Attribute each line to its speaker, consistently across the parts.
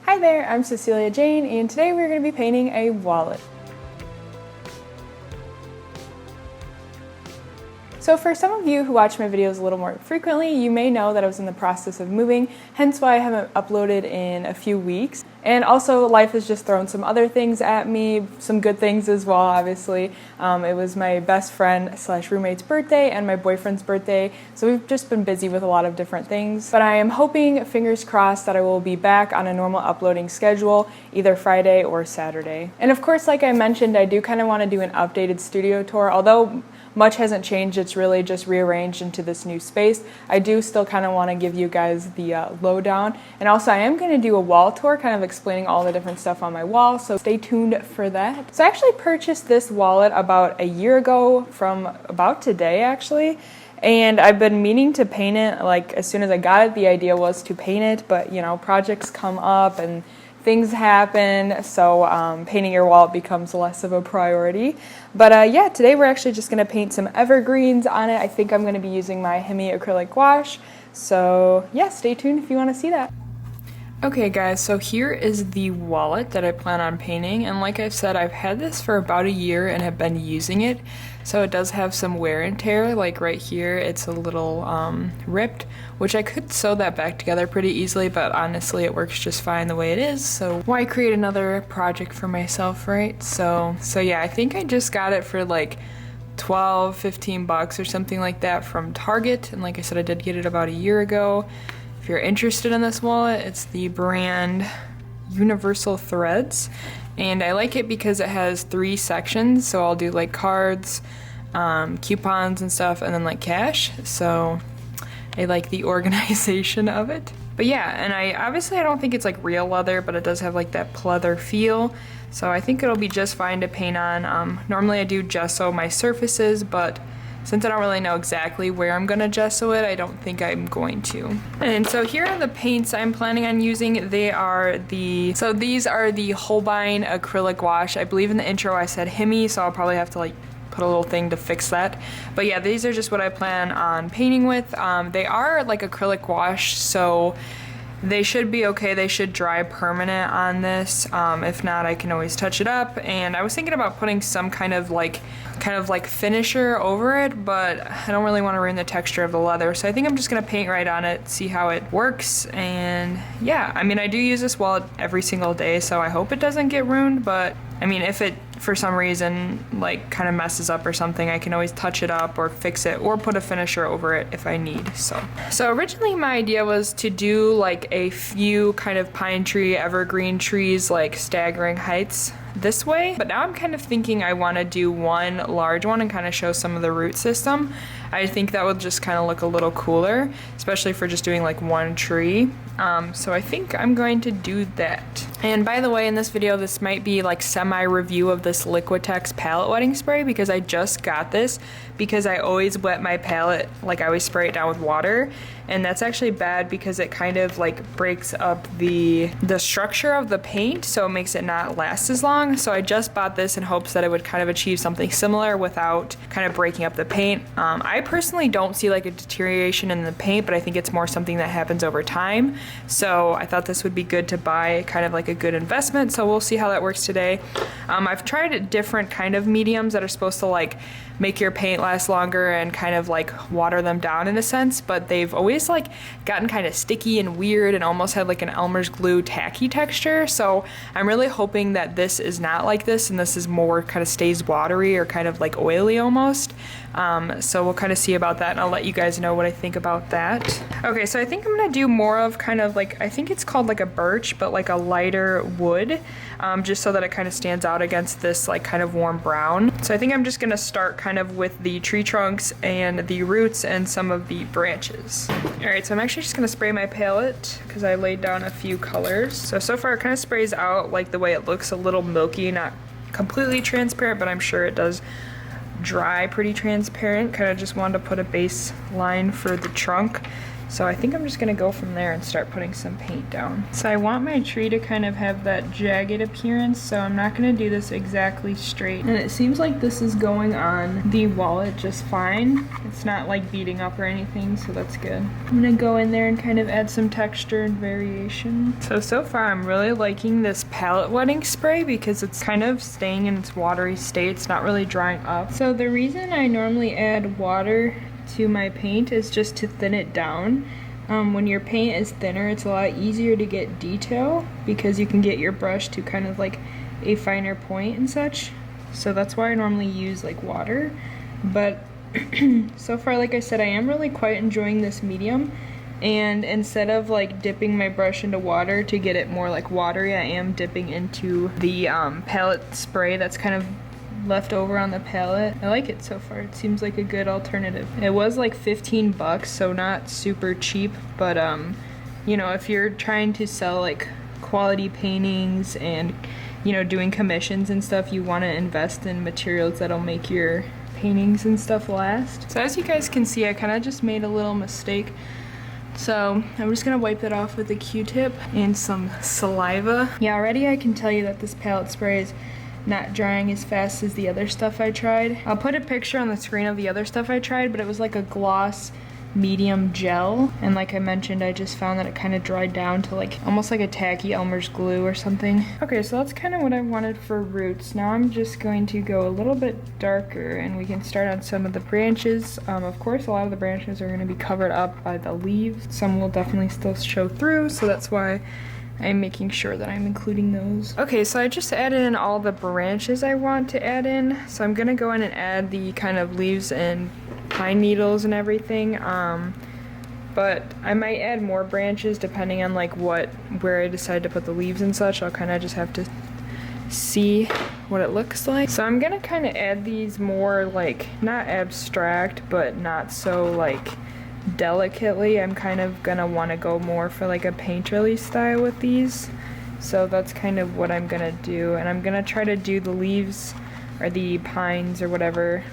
Speaker 1: Hi there, I'm Cecilia Jane, and today we're going to be painting a wallet. So for some of you who watch my videos a little more frequently, you may know that I was in the process of moving, hence why I haven't uploaded in a few weeks. And also life has just thrown some other things at me, some good things as well, obviously. It was my best friend / roommate's birthday and my boyfriend's birthday, so we've just been busy with a lot of different things. But I am hoping, fingers crossed, that I will be back on a normal uploading schedule, either Friday or Saturday. And of course, like I mentioned, I do kind of want to do an updated studio tour, although much hasn't changed, it's really just rearranged into this new space. I do still kind of want to give you guys the lowdown. And also I am going to do a wall tour, kind of explaining all the different stuff on my wall, so stay tuned for that. So I actually purchased this wallet about a year ago, from about today actually. And I've been meaning to paint it, like as soon as I got it, the idea was to paint it, but you know, projects come up and things happen, so painting your wallet becomes less of a priority. But yeah, today we're actually just going to paint some evergreens on it. I think I'm going to be using my Hemi acrylic gouache. So yeah, stay tuned if you want to see that. Okay guys, so here is the wallet that I plan on painting, and like I've said, I've had this for about a year and have been using it, so it does have some wear and tear. Like right here, it's a little ripped, which I could sew that back together pretty easily, but honestly it works just fine the way it is, so why create another project for myself, right? So yeah, I think I just got it for like 12-15 bucks or something like that from Target, and like I said, I did get it about a year ago. If you're interested in this wallet, it's the brand Universal Threads, and I like it because it has 3 sections, so I'll do like cards, coupons and stuff, and then like cash, so I like the organization of it. But yeah, and I don't think it's like real leather, but it does have like that pleather feel, so I think it'll be just fine to paint on. Normally I do gesso my surfaces, but since I don't really know exactly where I'm gonna gesso it, I don't think I'm going to. And so here are the paints I'm planning on using. These are the Holbein acrylic gouache. I believe in the intro I said Hemi, so I'll probably have to like put a little thing to fix that. But yeah, these are just what I plan on painting with. They are like acrylic gouache, so they should be okay. They should dry permanent on this. If not, I can always touch it up. And I was thinking about putting some kind of like finisher over it, but I don't really want to ruin the texture of the leather. So I think I'm just gonna paint right on it, see how it works. And yeah, I mean, I do use this wallet every single day, so I hope it doesn't get ruined. But I mean, if it for some reason like kind of messes up or something, I can always touch it up or fix it or put a finisher over it if I need. So originally my idea was to do like a few kind of pine tree, evergreen trees, like staggering heights this way, but now I'm kind of thinking I want to do one large one and kind of show some of the root system. I think that would just kind of look a little cooler, especially for just doing like one tree. So I think I'm going to do that. And by the way, in this video, this might be like semi-review of this Liquitex palette wetting spray, because I just got this because I always wet my palette, like I always spray it down with water, and that's actually bad because it kind of like breaks up the structure of the paint, so it makes it not last as long. So I just bought this in hopes that it would kind of achieve something similar without kind of breaking up the paint. I personally don't see like a deterioration in the paint, but I think it's more something that happens over time. So I thought this would be good to buy, kind of like a good investment, so we'll see how that works today. I've tried different kind of mediums that are supposed to like make your paint last longer and kind of like water them down in a sense, but they've always like gotten kind of sticky and weird and almost had like an Elmer's glue tacky texture. So I'm really hoping that this is not like this, and this is more kind of stays watery or kind of like oily almost. So we'll kind of see about that, and I'll let you guys know what I think about that. Okay, so I think I'm gonna do more of kind of like, I think it's called like a birch, but like a lighter wood, just so that it kind of stands out against this like kind of warm brown. So I think I'm just gonna start kind of with the tree trunks and the roots and some of the branches. All right, so I'm actually just gonna spray my palette because I laid down a few colors. So far it kind of sprays out like the way it looks, a little milky, not completely transparent, but I'm sure it does dry pretty transparent. Kind of just wanted to put a base line for the trunk. So I think I'm just gonna go from there and start putting some paint down. So I want my tree to kind of have that jagged appearance, so I'm not gonna do this exactly straight. And it seems like this is going on the wallet just fine. It's not like beating up or anything, so that's good. I'm gonna go in there and kind of add some texture and variation. So far I'm really liking this palette wetting spray because it's kind of staying in its watery state. It's not really drying up. So the reason I normally add water to my paint is just to thin it down. When your paint is thinner, it's a lot easier to get detail because you can get your brush to kind of like a finer point and such. So that's why I normally use like water. But so far, like I said, I am really quite enjoying this medium. And instead of like dipping my brush into water to get it more like watery, I am dipping into the palette spray that's kind of left over on the palette. I like it so far. It seems like a good alternative. It was like 15 bucks, so not super cheap, but you know, if you're trying to sell like quality paintings and, you know, doing commissions and stuff, you want to invest in materials that'll make your paintings and stuff last. So as you guys can see, I kind of just made a little mistake. So I'm just gonna wipe that off with a Q-tip and some saliva. Yeah, already I can tell you that this palette spray is not drying as fast as the other stuff I tried. I'll put a picture on the screen of the other stuff I tried, but it was like a gloss medium gel, and like I mentioned, I just found that it kind of dried down to like almost like a tacky Elmer's glue or something. Okay, so that's kind of what I wanted for roots. Now I'm just going to go a little bit darker and we can start on some of the branches. Of course, a lot of the branches are going to be covered up by the leaves. Some will definitely still show through, so that's why I'm making sure that I'm including those. Okay, so I just added in all the branches I want to add in. So I'm gonna go in and add the kind of leaves and pine needles and everything. But I might add more branches depending on like where I decide to put the leaves and such. I'll kind of just have to see what it looks like. So I'm gonna kind of add these more like, not abstract, but not so like delicately. I'm kind of gonna want to go more for like a painterly style with these, so that's kind of what I'm gonna do. And I'm gonna try to do the leaves or the pines or whatever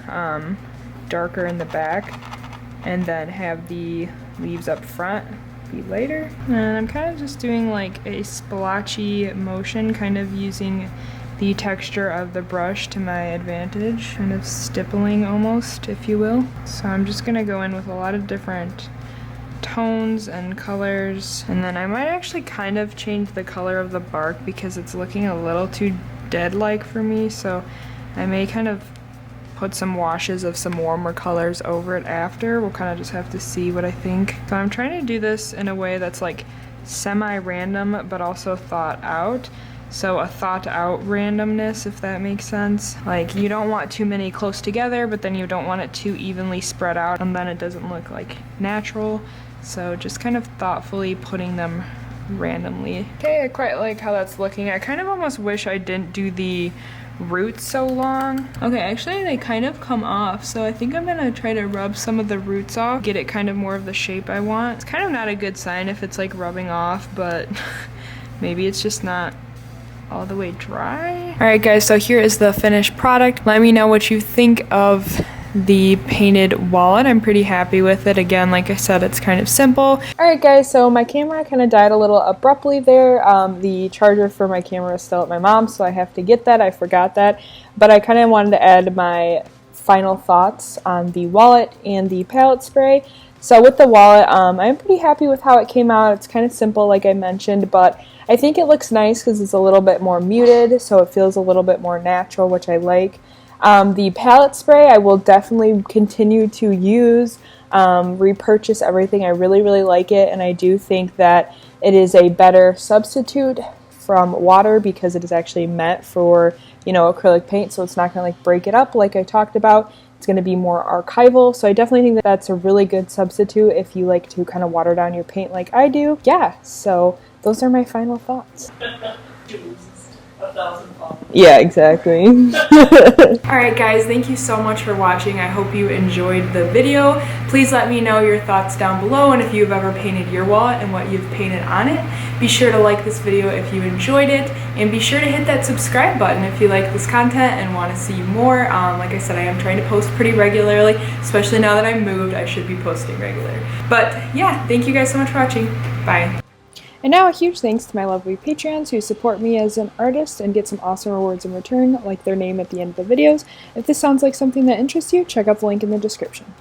Speaker 1: darker in the back, and then have the leaves up front be lighter. And I'm kind of just doing like a splotchy motion, kind of using the texture of the brush to my advantage, kind of stippling almost, if you will. So I'm just gonna go in with a lot of different tones and colors, and then I might actually kind of change the color of the bark because it's looking a little too dead-like for me, so I may kind of put some washes of some warmer colors over it after. We'll kind of just have to see what I think. So I'm trying to do this in a way that's like semi-random but also thought out. So a thought out randomness, if that makes sense. Like, you don't want too many close together, but then you don't want it too evenly spread out, and then it doesn't look like natural. So just kind of thoughtfully putting them randomly. Okay, I quite like how that's looking. I kind of almost wish I didn't do the roots so long. Okay, actually they kind of come off, so I think I'm gonna try to rub some of the roots off, get it kind of more of the shape I want. It's kind of not a good sign if it's like rubbing off, but maybe it's just not all the way dry. Alright guys, so here is the finished product. Let me know what you think of the painted wallet. I'm pretty happy with it. Again, like I said, it's kind of simple. Alright guys, so my camera kind of died a little abruptly there. The charger for my camera is still at my mom's, so I have to get that. I forgot that. But I kind of wanted to add my final thoughts on the wallet and the palette spray. So with the wallet, I'm pretty happy with how it came out. It's kind of simple, like I mentioned, but I think it looks nice because it's a little bit more muted, so it feels a little bit more natural, which I like. The palette spray, I will definitely continue to use, repurchase everything. I really, really like it, and I do think that it is a better substitute from water because it is actually meant for, you know, acrylic paint, so it's not going to like break it up like I talked about. It's going to be more archival, so I definitely think that that's a really good substitute if you like to kind of water down your paint like I do. Yeah, so those are my final thoughts.
Speaker 2: 1,000 followers.
Speaker 1: Yeah, exactly. Alright guys, thank you so much for watching. I hope you enjoyed the video. Please let me know your thoughts down below and if you've ever painted your wall and what you've painted on it. Be sure to like this video if you enjoyed it, and be sure to hit that subscribe button if you like this content and want to see more. Like I said, I am trying to post pretty regularly, especially now that I moved. I should be posting regular. But yeah, thank you guys so much for watching. Bye. And now a huge thanks to my lovely Patreons who support me as an artist and get some awesome rewards in return, like their name at the end of the videos. If this sounds like something that interests you, check out the link in the description.